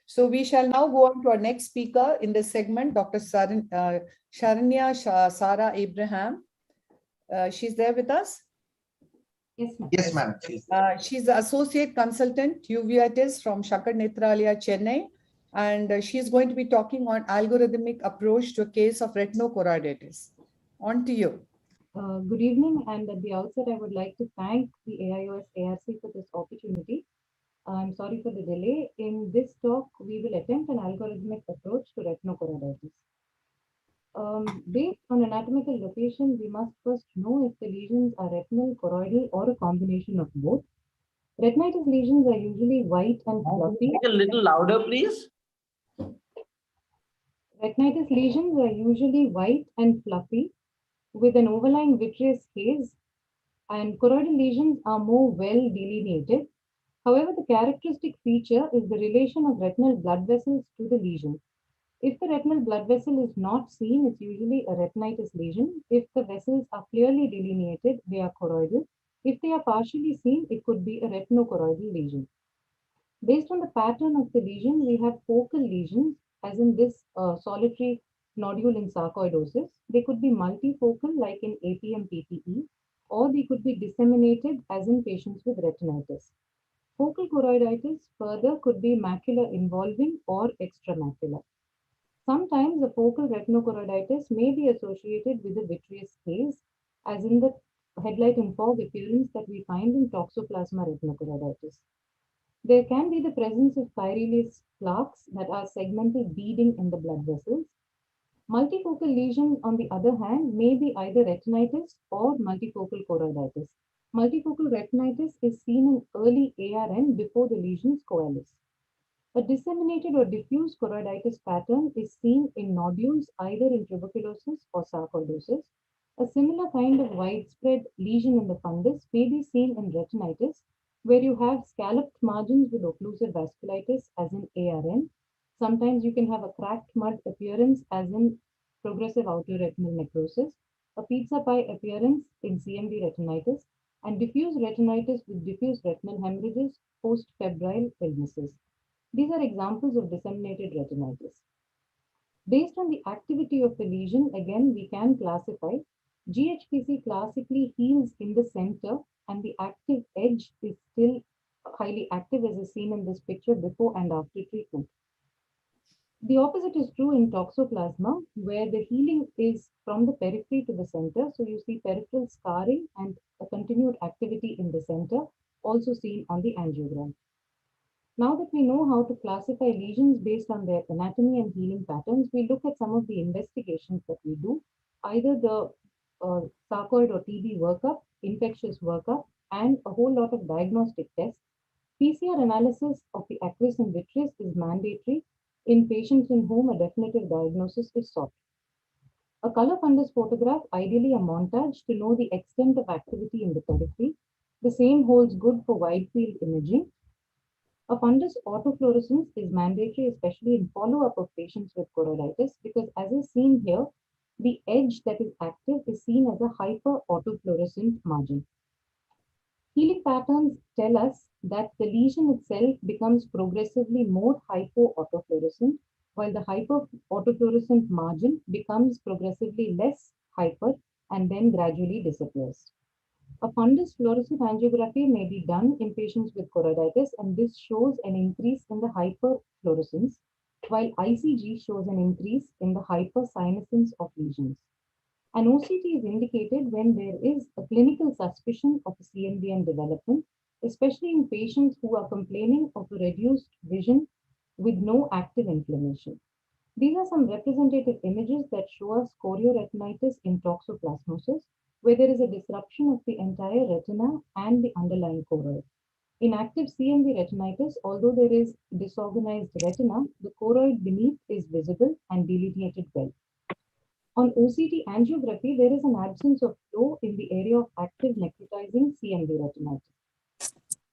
So we shall now go on to our next speaker in this segment, Dr. Sharanya Sara Abraham. She's there with us? Yes, ma'am. Yes, ma'am. She's the Associate Consultant, uveitis from Shankar Nethralaya, Chennai. And she's going to be talking on algorithmic approach to a case of retinochoroiditis. On to you. Good evening, and at the outset, I would like to thank the AIOS ARC for this opportunity. I'm sorry for the delay. In this talk, we will attempt an algorithmic approach to retinochoroiditis. Based on anatomical location, we must first know if the lesions are retinal, choroidal, or a combination of both. Retinitis lesions are usually white and fluffy. Speak a little louder, please. Retinitis lesions are usually white and fluffy with an overlying vitreous haze, and choroidal lesions are more well delineated. However, the characteristic feature is the relation of retinal blood vessels to the lesion. If the retinal blood vessel is not seen, it's usually a retinitis lesion. If the vessels are clearly delineated, they are choroidal. If they are partially seen, it could be a retinochoroidal lesion. Based on the pattern of the lesion, we have focal lesions, as in this solitary nodule in sarcoidosis. They could be multifocal, like in APM-PPE, or they could be disseminated, as in patients with retinitis. Focal choroiditis further could be macular involving or extramacular. Sometimes the focal retinochoroiditis may be associated with a vitreous haze, as in the headlight and fog appearance that we find in toxoplasma retinochoroiditis. There can be the presence of chirales plaques that are segmental beading in the blood vessels. Multifocal lesion, on the other hand, may be either retinitis or multifocal choroiditis. Multifocal retinitis is seen in early ARN before the lesions coalesce. A disseminated or diffuse choroiditis pattern is seen in nodules either in tuberculosis or sarcoidosis. A similar kind of widespread lesion in the fundus may be seen in retinitis, where you have scalloped margins with occlusive vasculitis, as in ARN. Sometimes you can have a cracked mud appearance, as in progressive outer retinal necrosis, a pizza pie appearance in CMV retinitis, and diffuse retinitis with diffuse retinal hemorrhages post-febrile illnesses. These are examples of disseminated retinitis. Based on the activity of the lesion, again, we can classify. GHPC classically heals in the center, and the active edge is still highly active, as is seen in this picture before and after treatment. The opposite is true in toxoplasma, where the healing is from the periphery to the center. So you see peripheral scarring and a continued activity in the center, also seen on the angiogram. Now that we know how to classify lesions based on their anatomy and healing patterns, we look at some of the investigations that we do, either the sarcoid or TB workup, infectious workup, and a whole lot of diagnostic tests. PCR analysis of the aqueous and vitreous is mandatory in patients in whom a definitive diagnosis is sought. A color fundus photograph, ideally a montage, to know the extent of activity in the periphery. The same holds good for wide field imaging. A fundus autofluorescence is mandatory, especially in follow-up of patients with choroiditis, because as is seen here, the edge that is active is seen as a hyper-autofluorescent margin. Healing patterns tell us that the lesion itself becomes progressively more hypo-autofluorescent, while the hyper-autofluorescent margin becomes progressively less hyper and then gradually disappears. A fundus fluorescent angiography may be done in patients with choroiditis, and this shows an increase in the hyperfluorescence, while ICG shows an increase in the hypersenescence of lesions. An OCT is indicated when there is a clinical suspicion of a CNVM development, especially in patients who are complaining of a reduced vision with no active inflammation. These are some representative images that show us chorioretinitis in toxoplasmosis, where there is a disruption of the entire retina and the underlying choroid. In active CMV retinitis, although there is disorganized retina, the choroid beneath is visible and delineated well. On OCT angiography, there is an absence of flow in the area of active necrotizing CMV retinitis.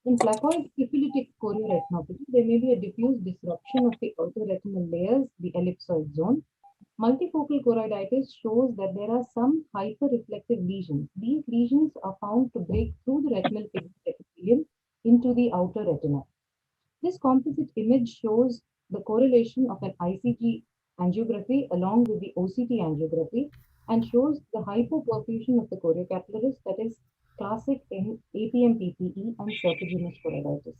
In placoid syphilitic chorioretinopathy, there may be a diffuse disruption of the outer retinal layers, the ellipsoid zone. Multifocal choroiditis shows that there are some hyperreflective lesions. These lesions are found to break through the retinal pigment epithelium into the outer retina. This composite image shows the correlation of an ICG angiography along with the OCT angiography and shows the hypoperfusion of the choriocapillaris, that is classic in APM-PPE and serpiginous choroiditis.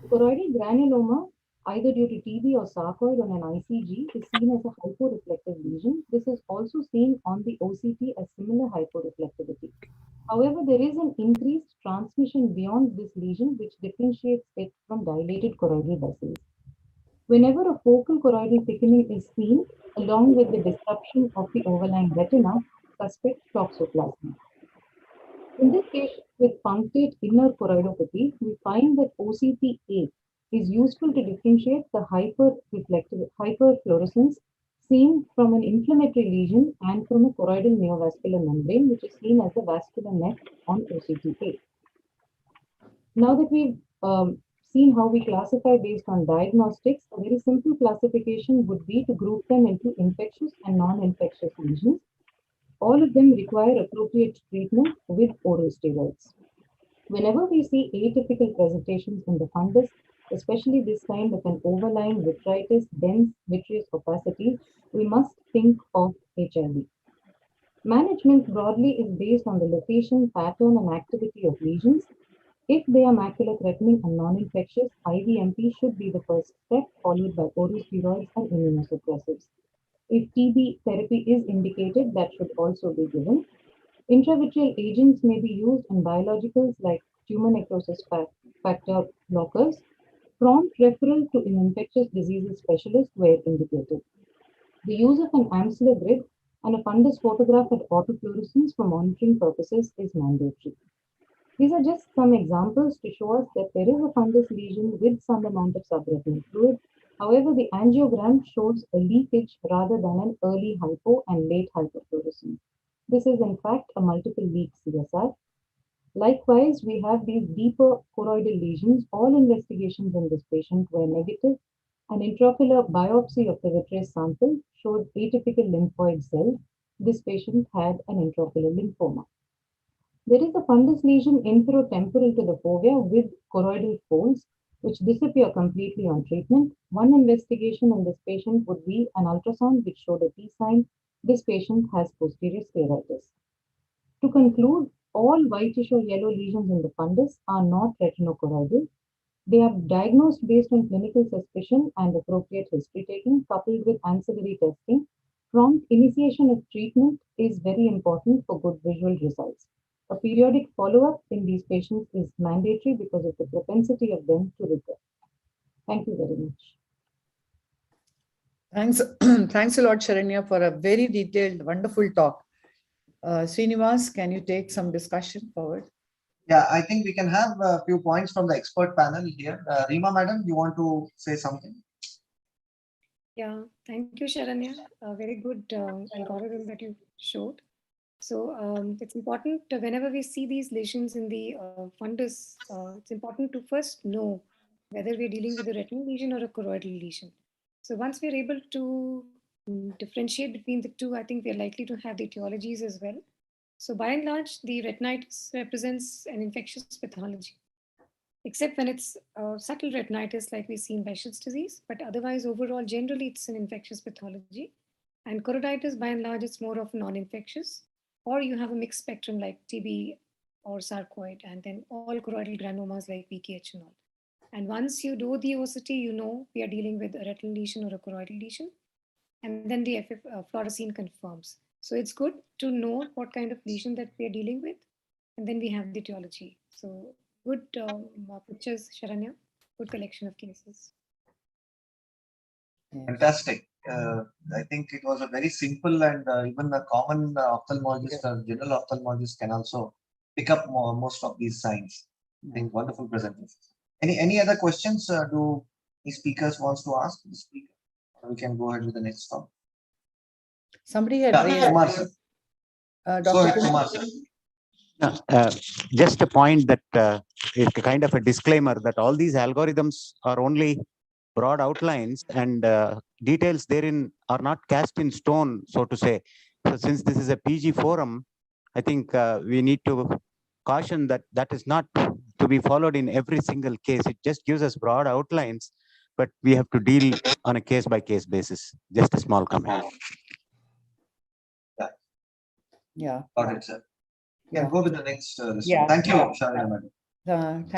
Choroidal granuloma, either due to TB or sarcoid on an ICG, is seen as a hyporeflective lesion. This is also seen on the OCT as similar hyporeflectivity. However, there is an increased transmission beyond this lesion which differentiates it from dilated choroidal vessels. Whenever a focal choroidal thickening is seen, along with the disruption of the overlying retina, suspect toxoplasma. In this case, with punctate inner choroidopathy, we find that OCT-A is useful to differentiate the hyperfluorescence seen from an inflammatory lesion and from a choroidal neovascular membrane, which is seen as the vascular net on OCT-A. Now that we've seen how we classify based on diagnostics, a very simple classification would be to group them into infectious and non-infectious lesions. All of them require appropriate treatment with oral steroids. Whenever we see atypical presentations in the fundus, especially this kind of an overlying vitritis, dense vitreous opacity, we must think of HIV. Management broadly is based on the location, pattern, and activity of lesions. If they are macula threatening and non-infectious, IVMP should be the first step, followed by oral steroids and immunosuppressives. If TB therapy is indicated, that should also be given. Intravitreal agents may be used in biologicals like tumor necrosis factor blockers. Prompt referral to an infectious diseases specialist where indicated. The use of an Amsler grid and a fundus photograph at autofluorescence for monitoring purposes is mandatory. These are just some examples to show us that there is a fundus lesion with some amount of subretinal fluid. However, the angiogram shows a leakage rather than an early hypo and late hyperfluorescence. This is in fact a multiple leak CSR. Likewise, we have these deeper choroidal lesions. All investigations in this patient were negative. An intraocular biopsy of the vitreous sample showed atypical lymphoid cells. This patient had an intraocular lymphoma. There is a fundus lesion inferotemporal to the fovea with choroidal folds, which disappear completely on treatment. One investigation in this patient would be an ultrasound which showed a T sign. This patient has posterior scleritis. To conclude, all whitish or yellow lesions in the fundus are not retinochoroidal. They are diagnosed based on clinical suspicion and appropriate history taking, coupled with ancillary testing. Prompt initiation of treatment is very important for good visual results. A periodic follow-up in these patients is mandatory because of the propensity of them to recur. Thank you very much. Thanks, thanks a lot, Sharanya, for a very detailed, wonderful talk. Srinivas, can you take some discussion forward? Yeah, I think we can have a few points from the expert panel here. Rima, madam, you want to say something? Yeah, thank you, Sharanya. A very good algorithm that you showed. So it's important whenever we see these lesions in the fundus, it's important to first know whether we're dealing with a retinal lesion or a choroidal lesion. So once we're able to differentiate between the two, I think we're likely to have the etiologies as well. So by and large, the retinitis represents an infectious pathology, except when it's subtle retinitis like we see in Behçet's disease. But otherwise, overall, generally, it's an infectious pathology. And choroiditis, by and large, it's more of non-infectious. Or you have a mixed spectrum like TB or sarcoid, and then all choroidal granulomas like PKH and all. And once you do the OCT, you know we are dealing with a retinal lesion or a choroidal lesion. And then the fluorescein confirms. So it's good to know what kind of lesion that we are dealing with. And then we have the etiology. So good pictures, Sharanya. Good collection of cases. Fantastic. I think it was a very simple and even a common ophthalmologist or general ophthalmologist can also pick up most of these signs. I think wonderful presentation. Any other questions do the speakers wants to ask the speaker? We can go ahead with the next one. Somebody had raised. Kumar, sir. Go ahead, Kumar, sir. Just a point that is kind of a disclaimer that all these algorithms are only broad outlines and details therein are not cast in stone, so to say. So since this is a PG forum, I think we need to caution that that is not to be followed in every single case. It just gives us broad outlines, but we have to deal on a case by case basis. Just a small comment. Yeah. Got it, sir. Yeah. Can go with the next list. Yeah. Thank you, Sharanya madam. Thank